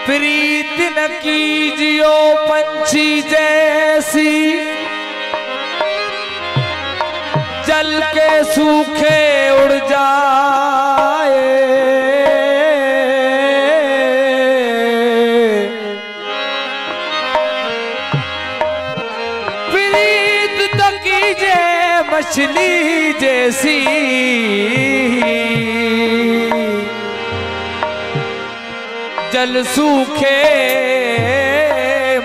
प्रीत न कीजियो पंछी जैसी, जल के सूखे उड़ जाए। प्रीत न कीजिए मछली जैसी, जल सूखे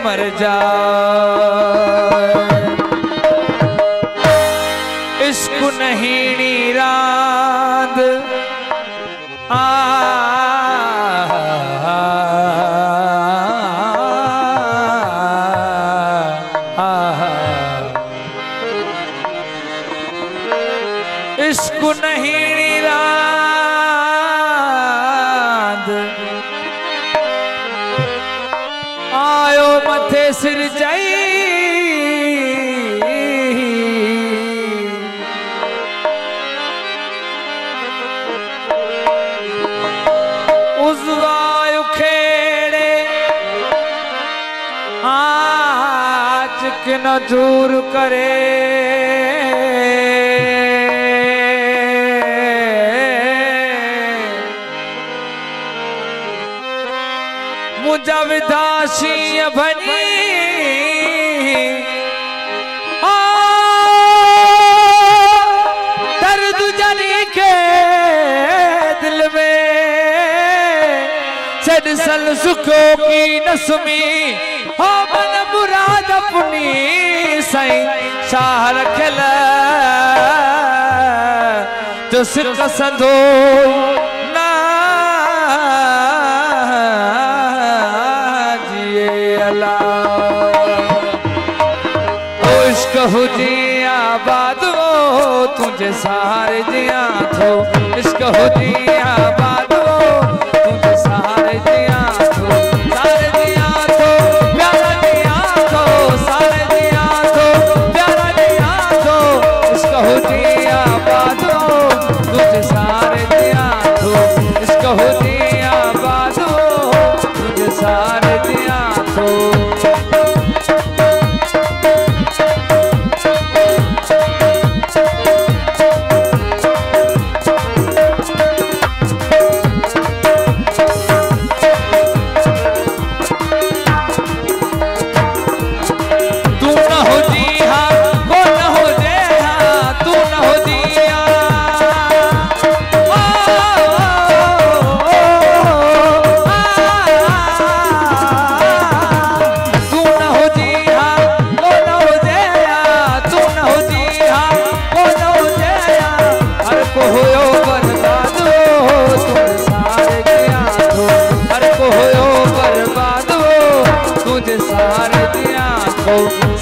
मर जाए। इश्क नहीं नीरांद इश्क नहीं नीरांद आयो मथे सिर जाई। उज़वायु खेड़े आज के न दूर करे। मुझा विदासी भनी दर्द जनी के दिल में सद सल सुखों की नस्मी हो मन मुराद अपनी सई शाह रखल जो सिर संदो ना हो जिया बाद वो तुझे सारे जिया थो। इश्क हो जिया बाद वो तुझे सारे जिया थो। सारे जिया थो प्यारा जिया थो। सारे जिया थो प्यारा जिया थो। इश्क हो जिया बाद वो तुझे सारे जिया थो। इश्क हो जिया बाद वो तुझे सारे जिया थो।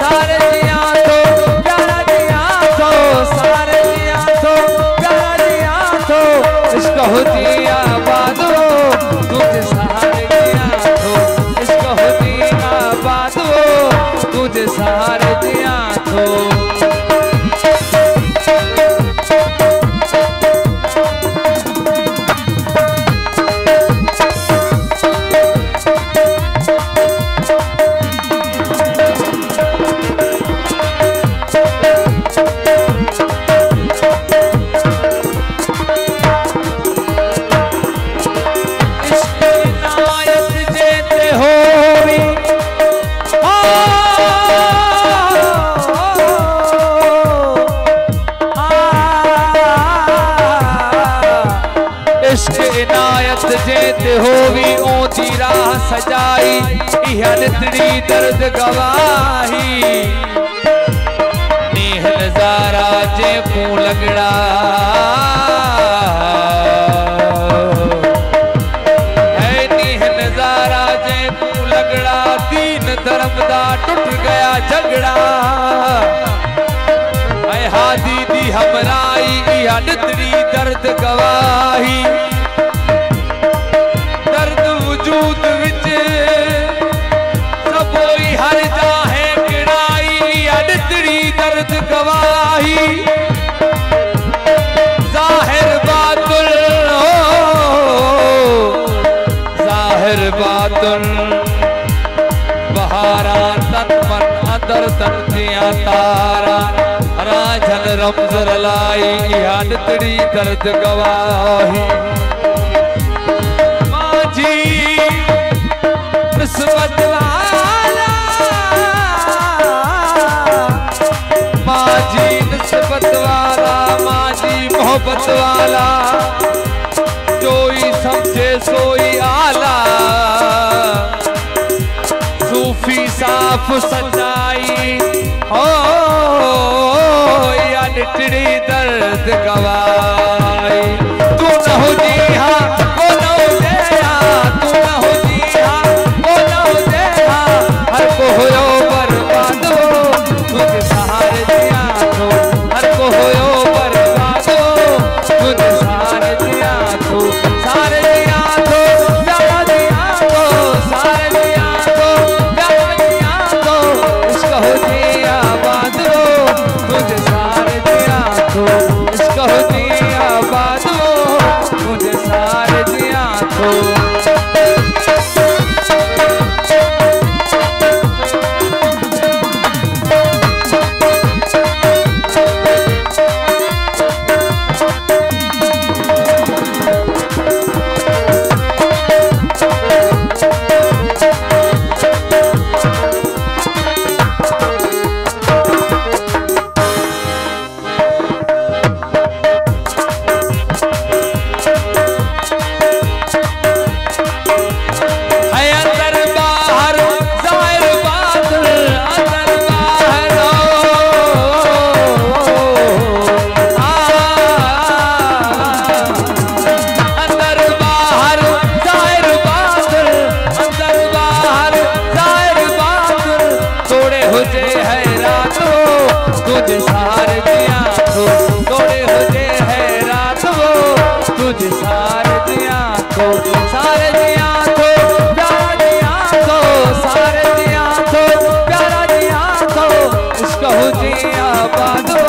सारे जिया तो प्यारा जिया तो। सारे जिया तो प्यारा जिया तो। इश्क हो जिया बाद वो तुझे सारे जिया तो। इश्क हो जिया बाद वो तुझे सारे जिया तो। जेते होवी ओंदी राह सजाई इहा नितड़ी दर्द गवाही नेह नजारा जे मुंह लगड़ा है नेह नजारा जे मुंह लगड़ा दीन धर्म दा टूट गया झगड़ा है हादी दी हमराई इहा नितड़ी दर्द गवाही दर्द वजूद विच सबोई हर जाहे किड़ाई अडतड़ी दर्द गवाही जाहिर बातुल जाहिर बातुल बहारा तन मन अंदर तन जिया तारा राझल रमज़र लाई अडतड़ी दर्द गवाही निस्बत वाला माजी निस्बत वाला माजी मोहब्बत वाला जोई समझे सोई आला सूफी साफ सच्चाई हो या निटड़ी दर्द गवाई तू न हो जी हाँ वो न हो जया तू न हो जी हाँ वो न हो जया हर को होयो बर्बाद हो तुझे सहारे दिया तो हर को होयो बर्बाद हो तुझे सहारे दिया तो सारे दिया तो प्यारा दिया तो सारे दिया तो प्यारा दिया तो इसका हो दिया बात हो तुझे सहारे दिया तो इसका हो दिया बात हो मुझे सारे दिया तो तुझे सारे दिया तो तोड़े हो जे है रात वो तुझे सारे दिया तो सारे दिया तो प्यारा दिया तो सारे दिया तो प्यारा दिया तो इसका हो दिया बादो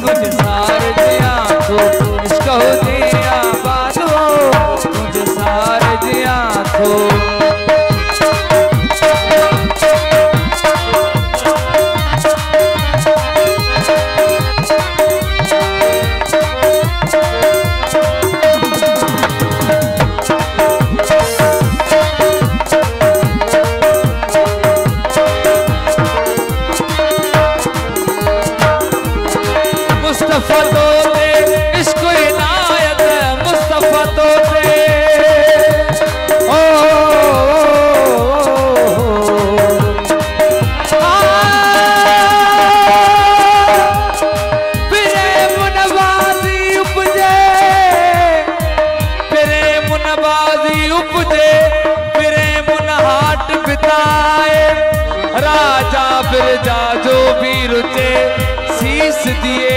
तुझे सारे दिया तो इसका हो दिया बादो तुझे सारे दिया तो मुस्तफा तो दे इसको इनायत मुस्तफा तो दे ओ प्रेम नवाजी उपजे प्रेम नवाजी उपजे प्रेम हाट बिताए राजा बिरजा जो भी रुचे शीस दिए